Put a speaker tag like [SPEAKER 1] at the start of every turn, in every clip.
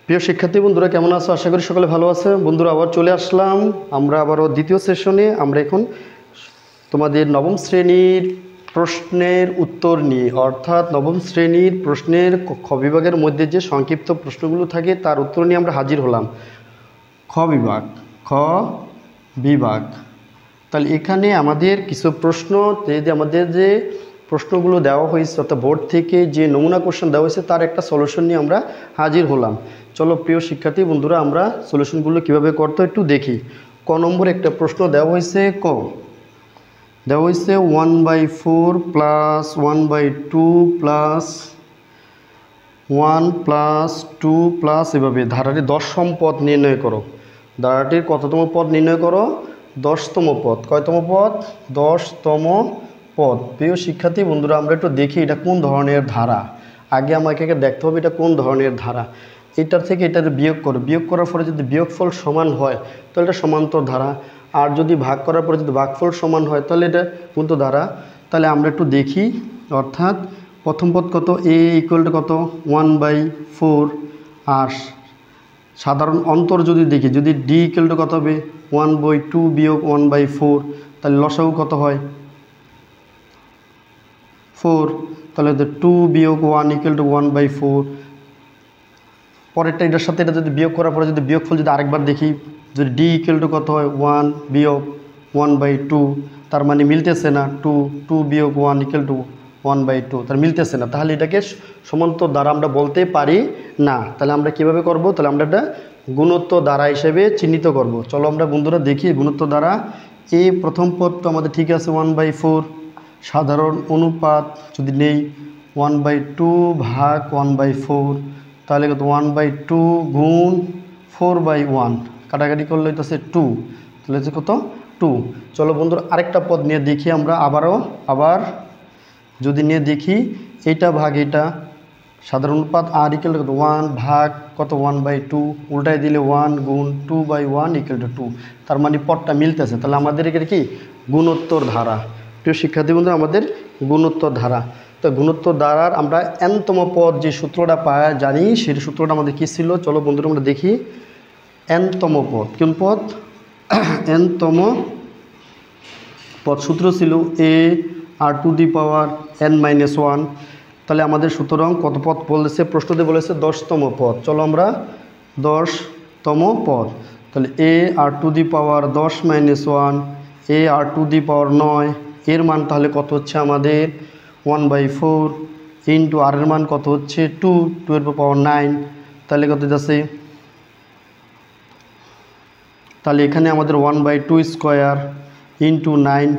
[SPEAKER 1] প্রিয় শিক্ষার্থী বন্ধুরা কেমন আছো? আশা করি সকলে ভালো আছে। বন্ধুরা আবার চলে আসলাম আমরা আবারও দ্বিতীয় সেশনে। আমরা এখন তোমাদের নবম শ্রেণীর প্রশ্নের উত্তর নিয়ে, অর্থাৎ নবম শ্রেণীর প্রশ্নের খ বিভাগের মধ্যে যে সংক্ষিপ্ত প্রশ্নগুলো থাকে তার উত্তর নিয়ে আমরা হাজির হলাম। খ বিভাগ। তাহলে এখানে আমাদের কিছু প্রশ্ন, আমাদের যে প্রশ্নগুলো দেওয়া হয়েছে অর্থাৎ বোর্ড থেকে যে নমুনা কোশ্চেন দেওয়া হয়েছে তার একটা সলিউশন নিয়ে আমরা হাজির হলাম। চলো প্রিয় শিক্ষার্থী বন্ধুরা আমরা সলিউশনগুলো কীভাবে করতে একটু দেখি। ক নম্বর একটা প্রশ্ন দেওয়া হয়েছে। দেওয়া হয়েছে 1/4 প্লাস 1/2 প্লাস 1 প্লাস 2 প্লাস এভাবে ধারাটির 10তম পদ নির্ণয় করো। ধারাটির কততম পদ নির্ণয় করো? 10তম পদ। কয়তম পদ? 10তম পদ। প্রিয় শিক্ষার্থী বন্ধুরা আমরা একটু দেখি এটা কোন ধরনের ধারা। আগে আমাকে দেখতে হবে এটা কোন ধরনের ধারা। এটার থেকে এটার বিয়োগ করো, বিয়োগ করার পরে যদি বিয়োগফল সমান হয় তাহলে এটা সমান্তর ধারা। আর যদি ভাগ করার পরে যদি ভাগফল সমান হয় তাহলে এটা কোন ধারা। তাহলে আমরা একটু দেখি, অর্থাৎ প্রথম পদ কত? a = কত? 1/4। আর সাধারণ অন্তর যদি দেখি, যদি d = কত হবে? 1/2 বিয়োগ 1/4, তাহলে লসাগু কত হয়? 4। তাহলে 2 বিয়োগ 1 = 1/4। পরেরটা এটার সাথে এটা যদি বিয়োগ করার পরে যদি বিয়োগফল যদি আরেকবার দেখি, যদি d = কত হয়? 1 বিয়োগ 1/2, তার মানে মিলতেছে না। 2 বিয়োগ 1 = 1/2, তার মিলতেছে না। তাহলে এটাকে সমান্তর দ্বারা আমরা বলতে পারি না। তাহলে আমরা কিভাবে করব? তাহলে আমরা এটা গুণোত্তর দ্বারা হিসেবে চিহ্নিত করব। চলো আমরা বন্ধুরা দেখি গুণোত্তর দ্বারা। এই প্রথম পদ তো আমাদের ঠিক আছে 1/4, সাধারণ অনুপাত যদি নেই 1/2 ভাগ 1/4, তাহলে কত? 1/2 গুণ 4/1, কাটাকাটি করলে হইতেছে 2, তাহলে হচ্ছে কত? 2। চলো বন্ধুরা আরেকটা পদ নিয়ে দেখি আমরা আবার যদি নিয়ে দেখি এইটা ভাগ এটা, সাধারণ অনুপাত r = কত? 1 ভাগ কত? 1/2, উল্টায় দিলে 1 গুণ 2/1 = 2, তার মানে পদটা মিলতেছে। তাহলে আমাদের এখানে কি? গুণোত্তর ধারা। প্রিয় শিক্ষার্থী বন্ধু আমাদের গুণোত্তর ধারা। তো গুণোত্তর ধারার আমরা nতম পদ যে সূত্রটা জানি সেই সূত্রটা আমাদের কী ছিল? চলো বন্ধুরা আমরা দেখি। nতম পদ কোন পদ? nতম পদ সূত্র ছিল a r⁴n-1। তাহলে আমাদের সুতরাং কত পদ বলেছে? প্রশ্নতে বলেছে 10তম পদ। চলো আমরা 10তম পদ। তাহলে a r⁻10-1 a r⁻9 এর মান তাহলে কত হচ্ছে আমাদের? 1/4 ইন্টু আর এর মান কত হচ্ছে? 2^9, তাহলে কত যাচ্ছে? তাহলে এখানে আমাদের 1/2² ইন্টু 9,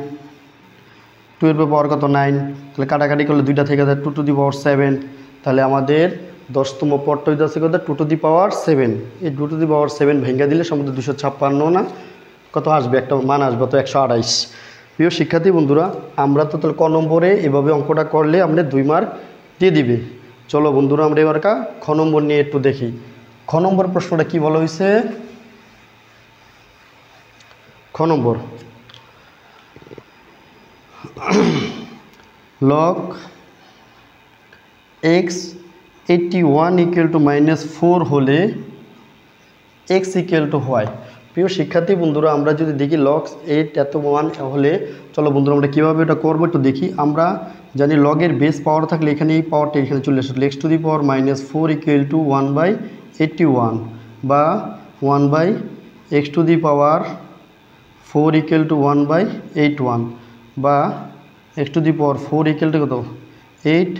[SPEAKER 1] 2 কত? 9, তাহলে কাটাকাটি করলে 2টা থেকে যায় 2^7। তাহলে আমাদের 10তম পদটা হয়ে যাচ্ছে কত? 2^7। এই 2^7 ভেঙে দিলে সম্ভবত 256 না কত আসবে? একটা মান আসবে তো 128। প্রিয় শিক্ষার্থী বন্ধুরা আমরা তো তাহলে ক নম্বরে এভাবে অঙ্কটা করলে আমাদের 2 মার্ক দিয়ে দিবে। চলো বন্ধুরা আমরা এবার খ নম্বর নিয়ে একটু দেখি। খ নম্বর প্রশ্নটা কি বলা হয়েছে? খ নম্বর log x 81 = -4 হলে x = y। প্রিয় শিক্ষার্থী বন্ধুরা আমরা যদি দেখি log 81 হলে, চলো বন্ধুরা আমরা কীভাবে এটা করবো একটু দেখি। আমরা জানি লগের বেস পাওয়ার থাকলে এখানে এই পাওয়ারটা এখানে চলে আসে, x⁴ -4 = 1/81 বা 1/x⁴ = 1/81 বা x⁴ কত? 8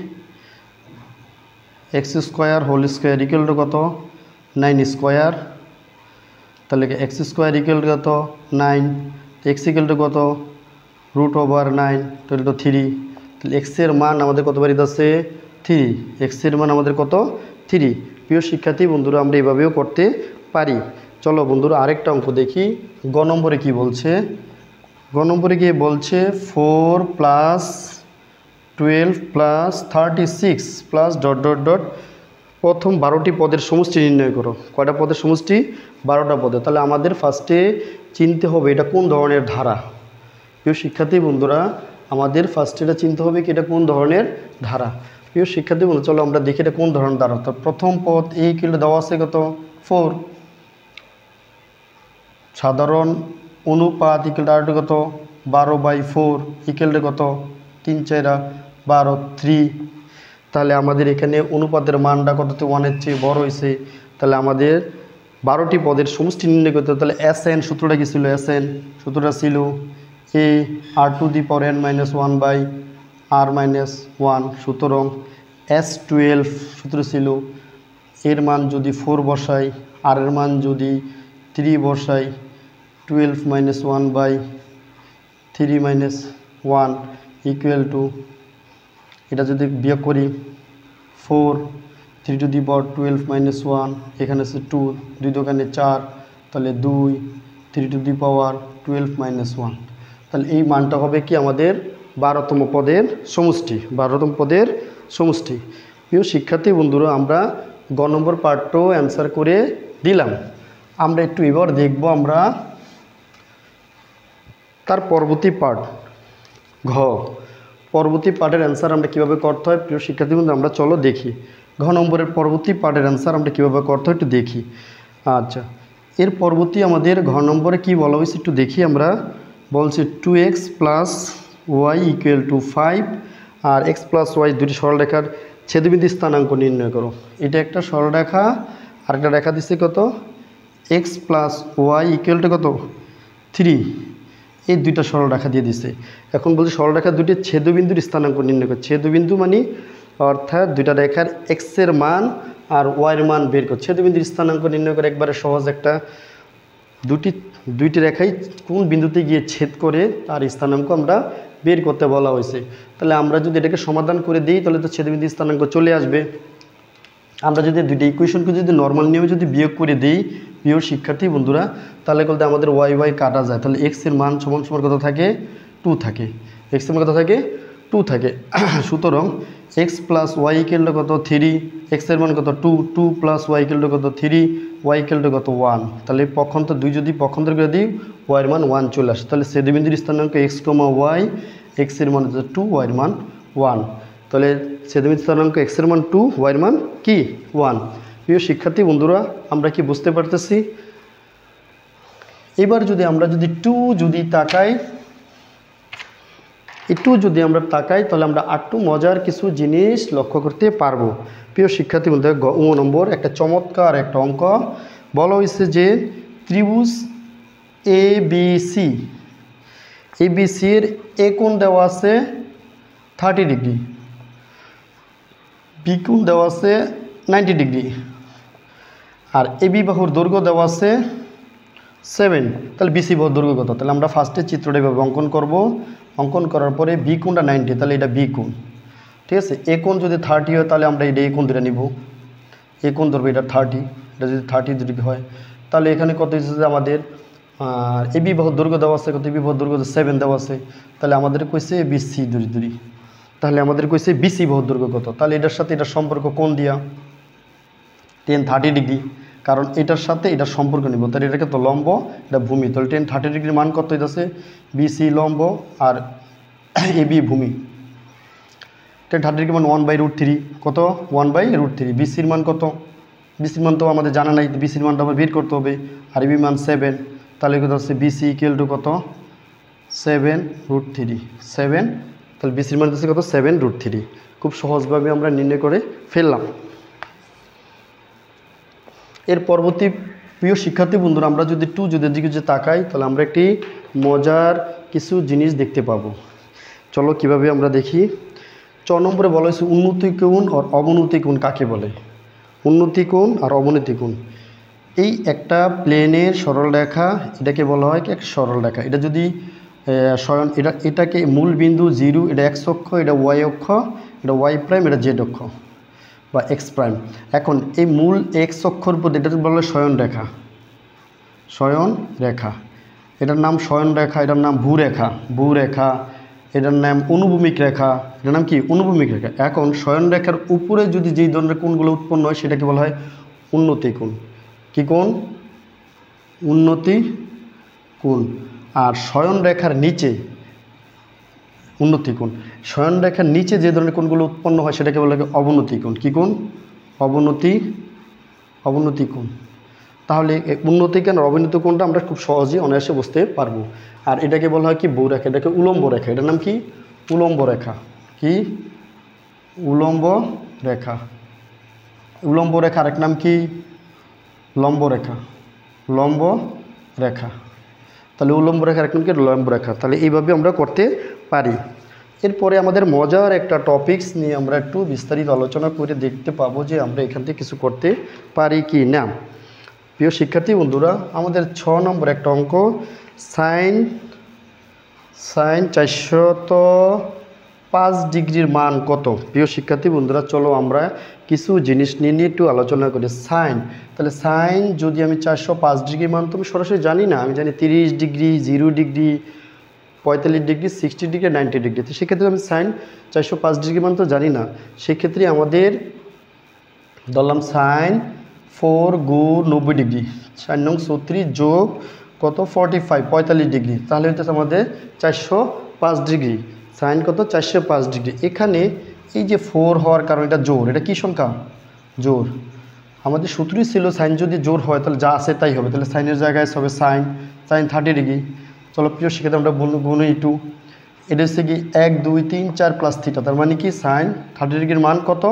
[SPEAKER 1] x² কত? 9²। তাহলে x² কত? 9, x কত? √9, তাহলে তো 3। তাহলে x এর মান আমাদের কত বেরিয়েছে? 3। x এর মান আমাদের কত? 3। প্রিয় শিক্ষার্থী বন্ধুরা আমরা এভাবেও করতে পারি। চলো বন্ধুরা আরেকটা অঙ্ক দেখি। গ নম্বরে কি বলছে? গ নম্বরে গিয়ে বলছে 4 + 12 + 36 +... প্রথম 12টি পদের সমষ্টি নির্ণয় করো। কয়টা পদের সমষ্টি? 12টা পদে। তাহলে আমাদের ফার্স্টে চিনতে হবে এটা কোন ধরনের ধারা। প্রিয় শিক্ষার্থী বন্ধুরা আমাদের ফার্স্টে এটা চিনতে হবে কি এটা কোন ধরনের ধারা। প্রিয় শিক্ষার্থী বন্ধু, চলো আমরা দেখি এটা কোন ধরনের দ্বারা। তো প্রথম পদ a ইকুয়াল দেওয়া আছে কত 4, সাধারণ অনুপাত ইকুয়াল কত 12/4 ইকুয়াল কত 3 4 12 3। তাহলে আমাদের এখানে অনুপাতের মানটা কত 1-এর চেয়ে বড় হয়েছে। তাহলে আমাদের 12টি পদের সমষ্টি নির্ণয় করতে হবে। তাহলে SN সূত্রটা কি ছিল? SN সূত্রটা ছিল a r⁻1/r−1। সুতরাং S12 সূত্র ছিল এর মান যদি 4 বসাই, আর এর মান যদি 3 বসাই, 12 - 1/3 - 1 ইকুয়াল টু, এটা যদি বিয়োগ করি 4, 3 টু দি পাওয়ার 12 - 1, এখানে আছে 2, 2 দোকানে 4, তাহলে 2, 3 টু দি পাওয়ার 12 - 1। তাহলে এই মানটা হবে কি আমাদের 12তম পদের সমষ্টি, 12তম পদের সমষ্টি। প্রিয় শিক্ষার্থী বন্ধুরা, আমরা গ নম্বর পার্টও অ্যান্সার করে দিলাম। আমরা একটু এবার দেখব আমরা তার পরবর্তী পার্ট ঘ, পরবর্তী পার্টের অ্যান্সার আমরা কীভাবে করতে হয়। প্রিয় শিক্ষার্থী বন্ধু, আমরা চলো দেখি ঘ নম্বরের পরবর্তী পার্টের অ্যান্সার আমরা কীভাবে করতে হয় একটু দেখি। আচ্ছা, এর পরবর্তী আমাদের ঘ নম্বরে কী বলা হয়েছে একটু দেখি। আমরা বলছি 2x + y = 5 আর x + y দুটি সরলরেখার ছেদবিন্দু স্থানাঙ্ক নির্ণয় করো। এটা একটা সরলরেখা, আর একটা রেখা দিচ্ছে কত x + y = কত 3। এই দুইটা সরলরেখা দিয়ে দিছে। এখন বলছি সরলরেখা দুটি ছেদবিন্দুর স্থানাঙ্ক নির্ণয় করে। ছেদবিন্দু মানে অর্থাৎ দুইটা রেখার এক্সের মান আর ওয়াইয়ের মান বের করে ছেদবিন্দুর স্থানাঙ্ক নির্ণয় করে। একবারে সহজ একটা, দুইটি রেখাই কোন বিন্দুতে গিয়ে ছেদ করে তার স্থানাঙ্ক আমরা বের করতে বলা হয়েছে। তাহলে আমরা যদি এটাকে সমাধান করে দিই তাহলে তো ছেদবিন্দুর স্থানাঙ্ক চলে আসবে। আমরা যদি দুইটা ইকুয়েশনকে যদি নর্মাল নিয়মে যদি বিয়োগ করে দিই প্রিয় শিক্ষার্থী বন্ধুরা, তাহলে বলতে আমাদের ওয়াই কাটা যায়। তাহলে এক্সের মান সমান কত থাকে 2 থাকে, এক্সের মান কত থাকে 2 থাকে। সুতরাং x + y = কত 3, এক্সের মান কত 2, 2 + y = কত 3, y = কত 1। তাহলে পক্ষান্তর 2 যদি পক্ষান্তর করে দিই y এর মান 1 চলে আসে। তাহলে ছেদবিন্দুর স্থানাঙ্ক x, y, এক্সের মান হচ্ছে 2, y এর মান 1। তাহলে ছেদবিন্দুর স্থানাঙ্ক x এর মান 2, y এর মান কি 1। প্রিয় শিক্ষার্থী বন্ধুরা, আমরা কি বুঝতে পারতেছি? এবার যদি আমরা যদি যদি তাকাই, একটু যদি আমরা তাকাই তাহলে আমরা আরেকটু মজার কিছু জিনিস লক্ষ্য করতে পারবো। প্রিয় শিক্ষার্থী বন্ধুরা, গ নম্বর একটা চমৎকার একটা অঙ্ক বলা হয়েছে যে ত্রিভুজ ABC এর এ কোণ দেওয়া আছে 30 ডিগ্রি, বি কোণ দেওয়া আছে 90 ডিগ্রি, আর এবি বাহুর দৈর্ঘ্য দেওয়া আছে 7। তাহলে বিসি বাহুর দৈর্ঘ্য কত? তাহলে আমরা ফার্স্টে চিত্রটা এভাবে অঙ্কন করব। অঙ্কন করার পরে বি কোণটা 90, তাহলে এটা বি কোণ, ঠিক আছে। এ কোণ যদি 30 হয় তাহলে আমরা এটা এ কোণ ধরে নিব, এ কোণ ধরবো এটা 30, এটা যদি 30 ডিগ্রি হয় তাহলে এখানে কত হচ্ছে আমাদের এবি বাহুর দৈর্ঘ্য দেওয়া আছে কত, এবি বাহুর দৈর্ঘ্য 7 দেওয়া আছে। তাহলে আমাদের কইছে বিসি দূরি, তাহলে আমাদের কইছে বিসি বাহুর দৈর্ঘ্য কত। তাহলে এটার সাথে এটার সম্পর্ক কোণ দিয়া 10 30 ডিগ্রি, কারণ এটার সাথে এটার সম্পর্ক নিব। তাহলে এটাকে তো লম্ব, এটা ভূমি, তাহলে 10 30 ডিগ্রির মান কত হইতেছে বিসি লম্ব আর এবি ভূমি। 10 30 ডিগ্রির মান 1/√3, কত 1/√3। বিসির মান কত? বিসির মান তো আমাদের জানা নাই, বিসির মানটা আবার বের করতে হবে। আর এবি মান 7, তাহলে কত হচ্ছে বিসি = কত 7√3, 7। তাহলে বিসির মান হচ্ছে কত 7√3। খুব সহজভাবে আমরা নির্ণয় করে ফেললাম। এর পরবর্তী প্রিয় শিক্ষার্থী বন্ধুরা, আমরা যদি যদি দিকে যদি তাকাই তাহলে আমরা একটি মজার কিছু জিনিস দেখতে পাবো। চলো কিভাবে আমরা দেখি। 4 নম্বরে বলা হয়েছে উন্নতি কোণ আর অবনতি কোণ কাকে বলে। উন্নতি কোণ আর অবনতি কোণ, এই একটা প্লেনের সরল রেখা, এটাকে বলা হয় কি এক সরল রেখা। এটা যদি এটাকে মূল বিন্দু 0, এটা x অক্ষ, এটা y অক্ষ, এটা y', এটা z অক্ষ বা x'। এখন এই মূল x অক্ষর উপর এটা বলা হয় শয়ন রেখা, এটার নাম শয়ন রেখা, এটার নাম ভূরেখা, এটার নাম অনুভূমিক রেখা, এটার নাম কি অনুভূমিক রেখা। এখন শয়ন রেখার উপরে যদি যেই ধরনের কোণগুলো উৎপন্ন হয় সেটাকে বলা হয় উন্নতি কোণ। কি কোণ? উন্নতি কোণ। আর শয়ন রেখার নিচে উন্নতি কোণ। শয়নরেখার নিচে যে ধরনের কোণগুলো উৎপন্ন হয় সেটাকে বলা হয় অবনতি কোণ। কী কোণ? অবনতি কোণ। তাহলে উন্নতি কোণ আর অবনতি কোণটা আমরা খুব সহজেই অনায়াসে বুঝতে পারবো। আর এটাকে বলা হয় কি বৌরেখা, এটাকে উলম্ব রেখা। এটার নাম কি? উলম্ব রেখা। কি? উলম্ব রেখা। উলম্ব রেখা আরেক নাম কি? লম্ব রেখা। লম্ব রেখা। তাহলে উলম্ব রেখার এক নাম কি? লম্ব রেখা। তাহলে এইভাবে আমরা করতে পারি। এরপরে আমাদের মজার একটা টপিকস নিয়ে আমরা একটু বিস্তারিত আলোচনা করে দেখতে পাবো যে আমরা এখান থেকে কিছু করতে পারি কি না। প্রিয় শিক্ষার্থী বন্ধুরা, আমাদের 6 নম্বর একটা অঙ্ক, সাইন 405 ডিগ্রির মান কত? প্রিয় শিক্ষার্থী বন্ধুরা, চলো আমরা কিছু জিনিস নিয়ে একটু আলোচনা করি। সাইন, তাহলে সাইন যদি আমি 405 ডিগ্রি মান তো আমি সরাসরি জানি না, আমি জানি 30 degree, 0 degree, 45 degree, 60 degree, 90 degree. তো সেক্ষেত্রে আমি সাইন 405 ডিগ্রি মান তো জানি না। সেক্ষেত্রে আমাদের ধরলাম সাইন 4 গুণ 90 ডিগ্রি, 4 নং 36 যোগ কত 45, 45 ডিগ্রি, তাহলে হচ্ছে আমাদের 405 ডিগ্রি। সাইন কত? 405 ডিগ্রি। এখানে এই যে 4 হওয়ার কারণ এটা জোর, এটা কি সংখ্যা? জোর। আমাদের সূত্রই ছিল সাইন যদি জোর হয় তাহলে যা আছে তাই হবে, তাহলে সাইনের জায়গায় হবে সাইন 30 ডিগ্রি। চলো প্রিয় শিক্ষার্থী আমরা বলবো গুণ একটু, এটা হচ্ছে কি 1 2 3 4 প্লাস থিটা, তার মানে কি সাইন 30 ডিগ্রির মান কত?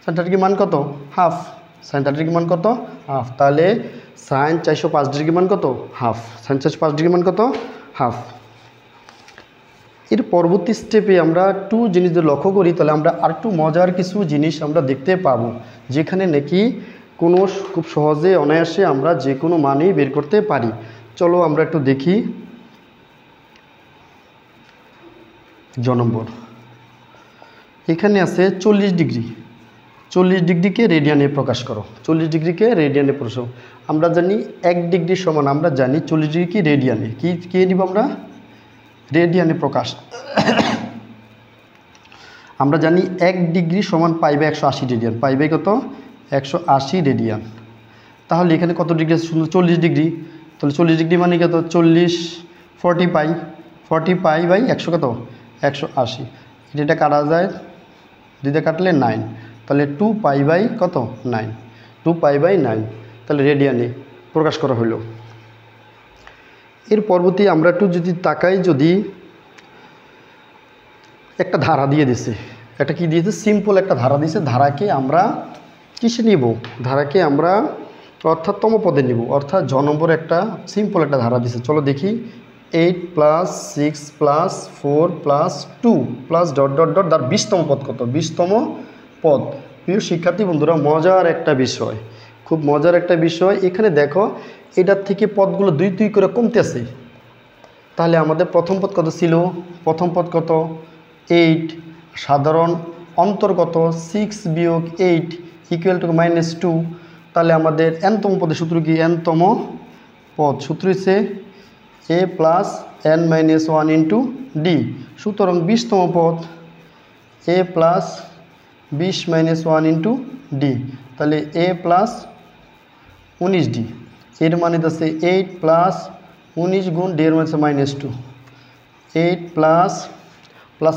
[SPEAKER 1] সাইন 30 ডিগ্রির মান কত? হাফ। সাইন 30 ডিগ্রির মান কত? হাফ। তাহলে সাইন 405 ডিগ্রির মান কত? হাফ। সাইন 405 ডিগ্রির মান কত? হাফ। এর পরবর্তী স্টেপে আমরা একটু জিনিস যদি লক্ষ্য করি তাহলে আমরা আরেকটু মজার কিছু জিনিস আমরা দেখতে পাবো, যেখানে নাকি কোনো খুব সহজে অনায়াসে আমরা যে কোনো মানই বের করতে পারি। চলো আমরা একটু দেখি। জ নম্বর, এখানে আছে 40 ডিগ্রি। 40 ডিগ্রিকে রেডিয়ানে প্রকাশ করো। 40 ডিগ্রিকে রেডিয়ানে প্রকাশ। আমরা জানি 1 ডিগ্রি সমান, আমরা জানি 40 ডিগ্রি কি রেডিয়ানে, কি নিব আমরা? রেডিয়ানে প্রকাশ। আমরা জানি 1 ডিগ্রি সমান পাই/180 রেডিয়ান। পাই/, কত? 180 রেডিয়ান। তাহলে এখানে কত ডিগ্রি আছে? 40 ডিগ্রি। তাহলে 40 ডিগ্রি মানে কত? 40 পাই, 40 পাই/100 কত? 180। এটা কাটা যায়, দুইটা কাটলে 9, তাহলে 2 পাই/ কত? 9, 2 পাই/9, তাহলে রেডিয়ানে প্রকাশ করা হলো। এর পরবর্তী আমরা একটু যদি তাকাই, যদি একটা ধারা দিয়ে দিছে, একটা কি দিয়েছে? সিম্পল একটা ধারা দিয়েছে। ধারাকে আমরা কিসে নিব? ধারাকে আমরা অর্থাৎ তম পদে নিব, অর্থাৎ জ নম্বর একটা সিম্পল একটা ধারা দিছে। চলো দেখি। 8 + 6 + 4 + 2 + ডট ডট ডট, তার 20তম পদ কত? 20তম পদ। প্রিয় শিক্ষার্থী বন্ধুরা, মজার একটা বিষয়, খুব মজার একটা বিষয়। এখানে দেখো এটার থেকে পদগুলো 2 2 করে কমতেছে। তাহলে আমাদের প্রথম পদ কত ছিল? প্রথম পদ কত? 8। সাধারণ অন্তর্গত 6 - 8 = -2। তাহলে আমাদের nতম পদের সূত্র কি? nতম পদ সূত্র হচ্ছে a + n - 1 × d। সুতরাং 20তম পদ a + 20 - 1 × d, তাহলে a + 19d। এর মানে হচ্ছে 8 + 19 গুণ d এর মানে হচ্ছে -2। 8 প্লাস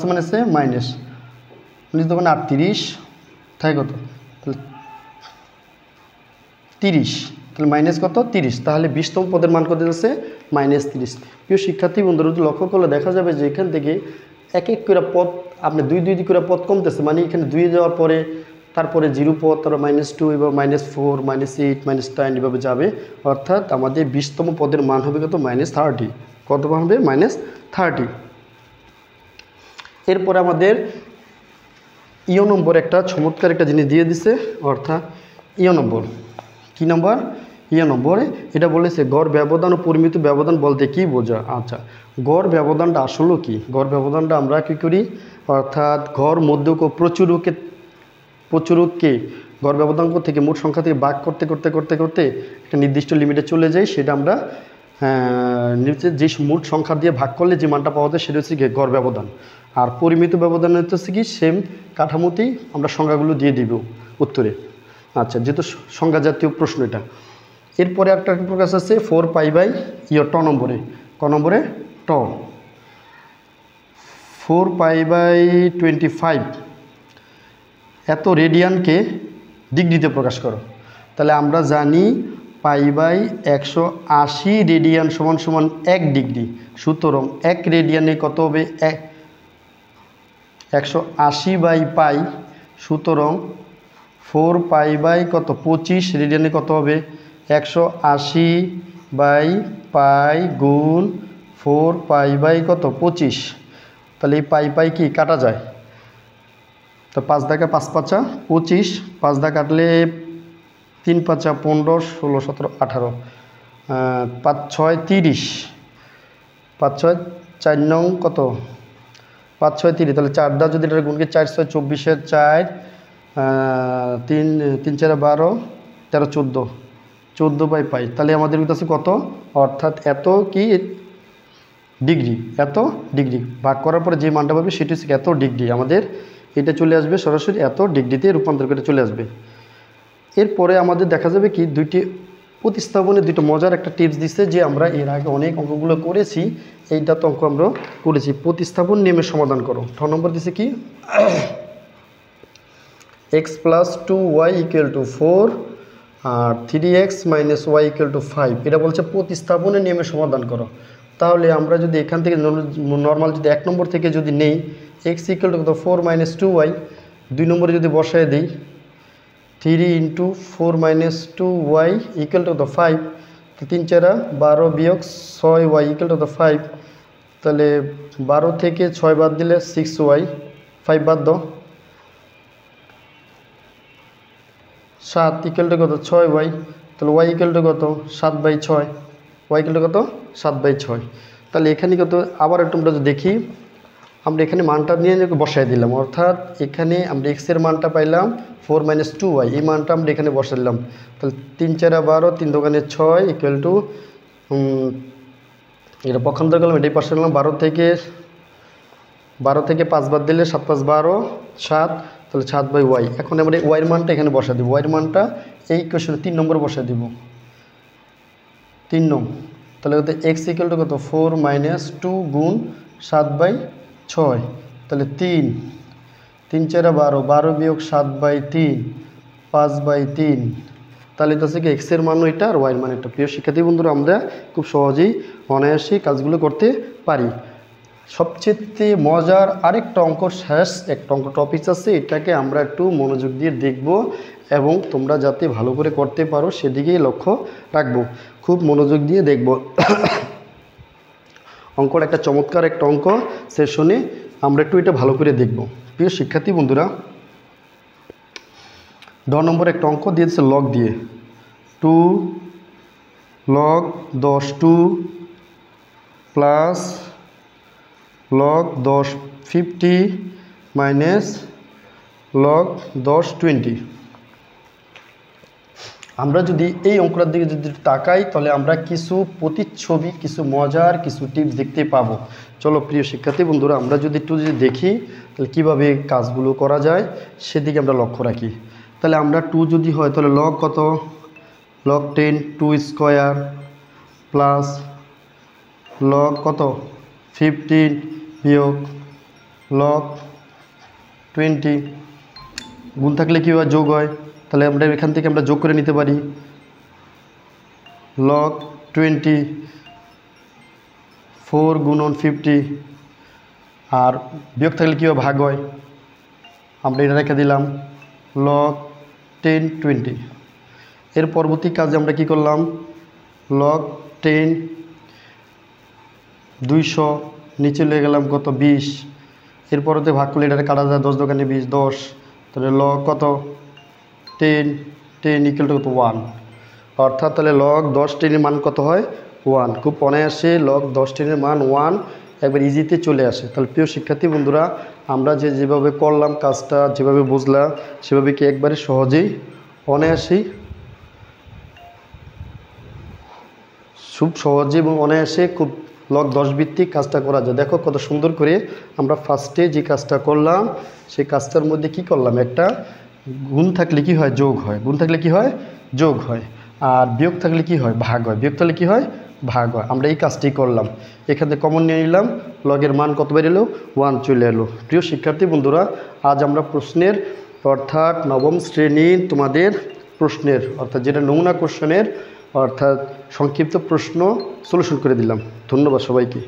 [SPEAKER 1] মানে হচ্ছে মাইনাস, 19 × 38 থাকে কত? তাহলে 30, তাহলে মাইনাস কত? 30। তাহলে 20তম পদের মান কত যাচ্ছে? -30। প্রিয় শিক্ষার্থী বন্ধুরা, যদি লক্ষ্য করলে দেখা যাবে যে এখান থেকে এক এক করে পদ, আপনি 2 2 করে পদ কমতেছে, মানে এখানে 2 যাওয়ার পরে তারপরে 0 পদ, তারপর -2, এবার -4, -8, -10 এভাবে যাবে। অর্থাৎ আমাদের 20তম পদের মান হবে কত? -30। কত মান হবে? -30। এরপরে আমাদের ইয় নম্বর একটা চমৎকার একটা জিনিস দিয়ে দিছে, অর্থাৎ ইয় নম্বর। কি নম্বর? ইয় নম্বরে এটা বলেছে গড় ব্যবধান ও পরিমিত ব্যবধান বলতে কি বোঝা? আচ্ছা, গড় ব্যবধানটা আসলে কি? গড় ব্যবধানটা আমরা কী করি? অর্থাৎ গড় মধ্যক ও প্রচুরককে গড় ব্যবধান থেকে মোট সংখ্যা থেকে ভাগ করতে করতে করতে করতে একটা নির্দিষ্ট লিমিটে চলে যাই, সেটা আমরা যে মোট সংখ্যা দিয়ে ভাগ করলে যে মানটা পাওয়া যায় সেটা হচ্ছে গড় ব্যবধান। আর পরিমিত ব্যবধান হচ্ছে কি? সেম কাঠামোতেই আমরা সংখ্যাগুলো দিয়ে দিব উত্তরে। আচ্ছা, যেহেতু সংখ্যা জাতীয় প্রশ্ন এটা। এরপরে একটা প্রকাশ আছে 4 পাই/ট নম্বরে। ক নম্বরে? ট। 4π/25 এত রেডিয়ানকে ডিগ্রিতে প্রকাশ করো। তাহলে আমরা জানি π/180 রেডিয়ান সমান সমান 1 ডিগ্রি। সুতরাং 1 রেডিয়ানে কত হবে? 180/π। সুতরাং 4π/ কত 25 রেডিয়ানে কত হবে? 180/π গুণ 4π/ কত 25। তাহলে এই পাই কি কাটা যায়? তো 5 দাগা 5 পাঁচা 25, 5 দা কাটলে 3 পাঁচা 15, 16, 17, 18, 5 6 30, 5 6 4 নং কত 5 6 30। তাহলে 4 দা যদি এটা গুণকে 4 6 24, 4 3 3 4 12, 13 14, 14/π। তাহলে আমাদের কাছে কত? অর্থাৎ এত কি ডিগ্রি, এত ডিগ্রি ভাগ করার পরে যে মানটা পাবে সেটি হচ্ছে এত ডিগ্রি। আমাদের এটা চলে আসবে সরাসরি এত ডিগ্রিতে রূপান্তর করে চলে আসবে। এরপরে আমাদের দেখা যাবে কি দুইটি প্রতিস্থাপনের দুটো মজার একটা টিপস দিচ্ছে, যে আমরা এর আগে অনেক অঙ্কগুলো করেছি, এইটা তো অঙ্ক আমরা করেছি। প্রতিস্থাপন নিয়মের সমাধান করো। 6 নম্বর দিচ্ছে কি x + 2y = 4 আর 3x - y = 5। এটা বলছে প্রতিস্থাপনের নিয়মের সমাধান করো। তাহলে আমরা যদি এখান থেকে নর্মাল যদি 1 নম্বর থেকে যদি নেই x = 4 - 2y, 2 নম্বরে যদি বসায় দিই 3 × 4 - 2y = 5, তো 3 4 12 বিয়োগ 6y = 5। তাহলে 12 থেকে 6 বাদ দিলে 6y, 5 বাদ দাও, 7 = কত 6y। তাহলে y = কত 7/6, y = কত 7/6। তাহলে এখানে কত আবার একটু আমরা যদি দেখি, আমরা এখানে মানটা নিয়ে বসাই দিলাম, অর্থাৎ এখানে আমরা x এর মানটা পাইলাম 4 - 2y, এই মানটা আমরা এখানে বসাই দিলাম। তাহলে 3 4 12, 3 2 6 এটা পক্ষান্তর করলাম, এটাই পাশে নিলাম। 12 থেকে 5 বাদ দিলে 7 5 12, 7, তাহলে 7/y। এখন আমরা y এর মানটা এখানে বসাই দেবো। y এর মানটা এই কোশ্চেনে 3 নম্বরে বসাই দিব, 3 নং। তাহলে কত x = কত 4 - 2 গুণ 7/6। তাহলে 3 3 4 12, 12 বিয়োগ 7/3, 5/3। তাহলে তো হচ্ছে কি x এর মান এটা আর y এর মান এটা। প্রিয় শিক্ষার্থী বন্ধুরা, আমরা খুব সহজেই অনায়াসেই কাজগুলো করতে পারি। সবচেয়ে মজার আরেকটা অঙ্ক, শেষ একটা অঙ্ক টপিক আছে, এটাকে আমরা একটু মনোযোগ দিয়ে দেখব এবং তোমরা যাতে ভালো করে করতে পারো সেদিকেই লক্ষ্য রাখবো। খুব মনোযোগ দিয়ে দেখব। অঙ্কটা একটা চমৎকার একটা অঙ্ক সেশনে আমরা একটু এটা ভালো করে দেখব। প্রিয় শিক্ষার্থী বন্ধুরা, 10 নম্বর একটা অঙ্ক দিয়েছে লগ দিয়ে। 2 log 10 2 plus log 10 50 minus log 10 20। আমরা যদি এই অঙ্কটার দিকে যদি তাকাই তাহলে আমরা কিছু প্রতিচ্ছবি, কিছু মজার কিছু টিপস দেখতে পাবো। চলো প্রিয় শিক্ষার্থী বন্ধুরা, আমরা যদি একটু যদি দেখি তাহলে কীভাবে কাজগুলো করা যায় সেদিকে আমরা লক্ষ্য রাখি। তাহলে আমরা 2 যদি হয় তাহলে log কত log 10 2 স্কোয়ার প্লাস log কত 15 বিয়োগ log 20। গুণ থাকলে কী হয়? যোগ হয়। তাহলে আমরা এখান থেকে আমরা যোগ করে নিতে পারি log 20 4 গুণন 50, আর বিয়োগ থাকলে কী হয়? ভাগ হয়। আমরা এটা রেখে দিলাম log 10 20। এর পরবর্তী কাজে আমরা কি করলাম? log 10 200 নিচে লেগে গেলাম কত 20। এরপরতে ভাগ করলে এটা কাটা যায় 10 দোকানে 20 10। তাহলে log কত 10 10 = কত 1। অর্থাৎ তাহলে log 10 10 এর মান কত হয়? 1। খুব অনায়াসে log 10 10 এর মান 1 একবার ইজিতে চলে আসে। তাহলে প্রিয় শিক্ষার্থী বন্ধুরা, আমরা যেভাবে করলাম কাজটা, যেভাবে বুঝলাম সেভাবে কি একবারে সহজেই অনায়াসেই খুব সহজে এবং অনায়াসে খুব log 10 ভিত্তিক কাজটা করা যায়। দেখো কত সুন্দর করে আমরা ফার্স্টে যে কাজটা করলাম সেই কাজটার মধ্যে কি করলাম? একটা গুণ থাকলে কি হয়? যোগ হয়। গুণ থাকলে কি হয়? যোগ হয়। আর বিয়োগ থাকলে কি হয়? ভাগ হয়। বিয়োগ থাকলে কি হয়? ভাগ হয়। আমরা এই কাজটি করলাম, এখান থেকে কমন নিয়ে নিলাম, লগের মান কত বের এলো 1 চলে এলো। প্রিয় শিক্ষার্থী বন্ধুরা, আজ আমরা প্রশ্নের অর্থাৎ নবম শ্রেণীর তোমাদের প্রশ্নের অর্থাৎ যেটা নমুনা কোশ্চেনের অর্থাৎ সংক্ষিপ্ত প্রশ্ন সলিউশন করে দিলাম। ধন্যবাদ সবাইকে।